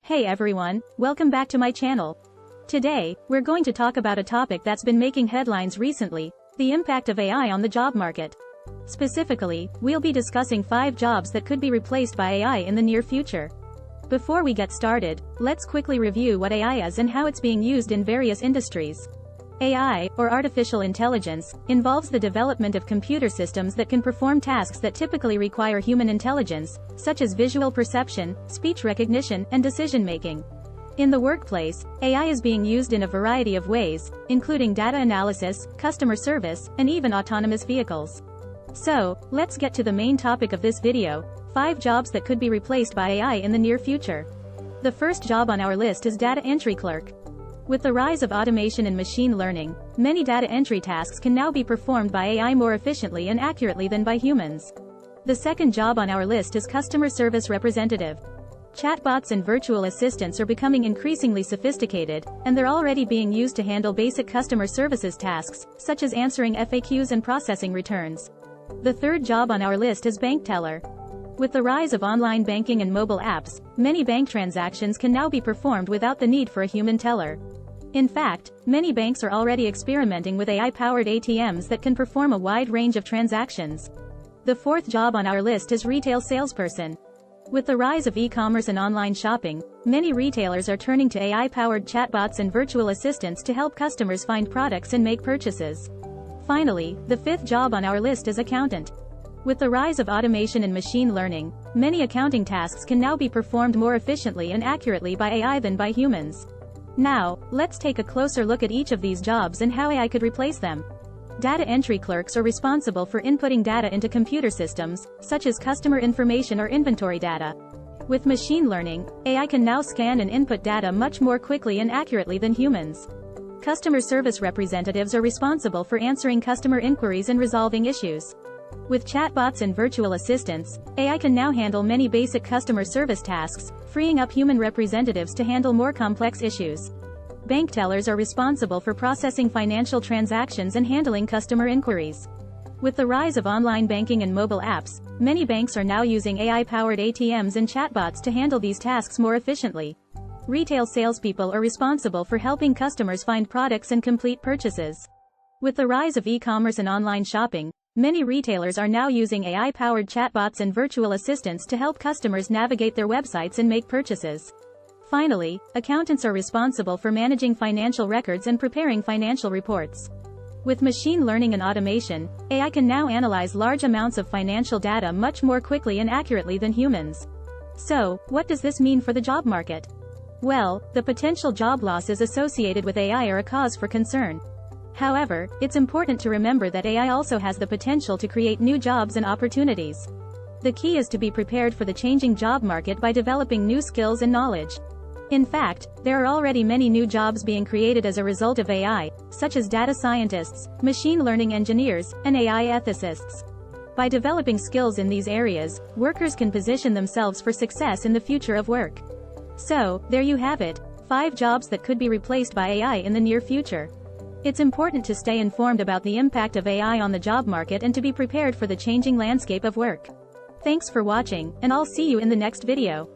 Hey everyone, welcome back to my channel. Today, we're going to talk about a topic that's been making headlines recently, the impact of AI on the job market. Specifically, we'll be discussing 5 jobs that could be replaced by AI in the near future. Before we get started, let's quickly review what AI is and how it's being used in various industries. AI, or artificial intelligence, involves the development of computer systems that can perform tasks that typically require human intelligence, such as visual perception, speech recognition, and decision-making. In the workplace, AI is being used in a variety of ways, including data analysis, customer service, and even autonomous vehicles. So, let's get to the main topic of this video: 5 jobs that could be replaced by AI in the near future. The first job on our list is data entry clerk. With the rise of automation and machine learning, many data entry tasks can now be performed by AI more efficiently and accurately than by humans. The second job on our list is customer service representative. Chatbots and virtual assistants are becoming increasingly sophisticated, and they're already being used to handle basic customer services tasks, such as answering FAQs and processing returns. The third job on our list is bank teller. With the rise of online banking and mobile apps, many bank transactions can now be performed without the need for a human teller. In fact, many banks are already experimenting with AI-powered ATMs that can perform a wide range of transactions. The fourth job on our list is retail salesperson. With the rise of e-commerce and online shopping, many retailers are turning to AI-powered chatbots and virtual assistants to help customers find products and make purchases. Finally, the fifth job on our list is accountant. With the rise of automation and machine learning, many accounting tasks can now be performed more efficiently and accurately by AI than by humans. Now, let's take a closer look at each of these jobs and how AI could replace them. Data entry clerks are responsible for inputting data into computer systems, such as customer information or inventory data. With machine learning, AI can now scan and input data much more quickly and accurately than humans. Customer service representatives are responsible for answering customer inquiries and resolving issues. With chatbots and virtual assistants, AI can now handle many basic customer service tasks, freeing up human representatives to handle more complex issues. Bank tellers are responsible for processing financial transactions and handling customer inquiries. With the rise of online banking and mobile apps, many banks are now using AI-powered ATMs and chatbots to handle these tasks more efficiently. Retail salespeople are responsible for helping customers find products and complete purchases. With the rise of e-commerce and online shopping, many retailers are now using AI-powered chatbots and virtual assistants to help customers navigate their websites and make purchases. Finally, accountants are responsible for managing financial records and preparing financial reports. With machine learning and automation, AI can now analyze large amounts of financial data much more quickly and accurately than humans. So, what does this mean for the job market? Well, the potential job losses associated with AI are a cause for concern. However, it's important to remember that AI also has the potential to create new jobs and opportunities. The key is to be prepared for the changing job market by developing new skills and knowledge. In fact, there are already many new jobs being created as a result of AI, such as data scientists, machine learning engineers, and AI ethicists. By developing skills in these areas, workers can position themselves for success in the future of work. So, there you have it, 5 jobs that could be replaced by AI in the near future. It's important to stay informed about the impact of AI on the job market and to be prepared for the changing landscape of work. Thanks for watching, and I'll see you in the next video.